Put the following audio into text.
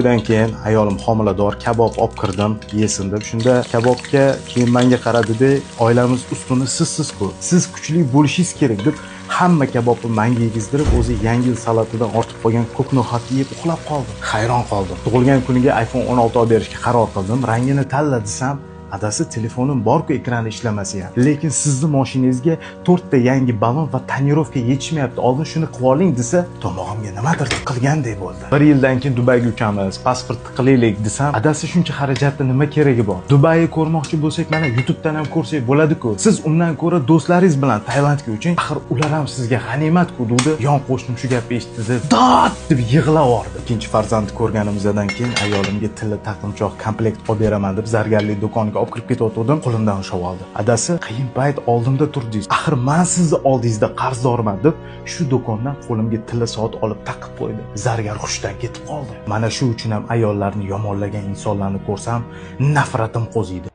Shundan keyin ayolim homilador, kabob olib kirdim, yesin deb. Shunda kabobga keyin menga qaradi-da, oilamiz ustuni sizsiz-ku. Siz kuchli bo'lishingiz kerak deb hamma kabobni menga yegizdirib, o'zi yangi yil salatidan ortib qolgan ko'k no'xatni yeb uxlab qoldim. Hayron qoldim. Tug'ilgan kuniga iPhone 16 olib berishga qaror qildim. Rangini tanla desam, adasi telefonim bor-ku, ekrani ishlamasa ham. Lekin sizni mashinangizga 4 ta yangi ballon va tonirovka yetishmayapti. Oldin shuni qilib oling desa, tomog'imga nimadir tiqilgandek bo'ldi. 1 yildan keyin Dubayga uchamiz, pasport tiqilaylik desam, adasi shuncha xarajatni nima keragi bor? Dubayni ko'rmoqchi bo'lsak, mana YouTube'dan ham ko'rsak bo'ladi-ku. Siz undan ko'ra do'stlaringiz bilan Tailandga uching. Axir ular ham sizga g'animat-ku dedi. Yon qo'shnim shu gapni eshitdi, dod deb yig'lavordi. Ikkinchi farzandni ko'rganimizdan keyin ayolimga tilla taqinchoq komplekt olib beraman deb zargarlik do'koniga olib kirib ketayotgandim, qo'limdan ushlab oldi. Adasi, qiyin payt oldimda turdingiz. Axir men sizni oldingizda qarzdorman deb shu do'kondan qo'limga tilla soat olib taqib qo'ydi. Zargar hushdan ketib qoldi. Mana shu uchun ham ayollarni yomonlagan insonlarni ko'rsam, nafratim qo'ziydi.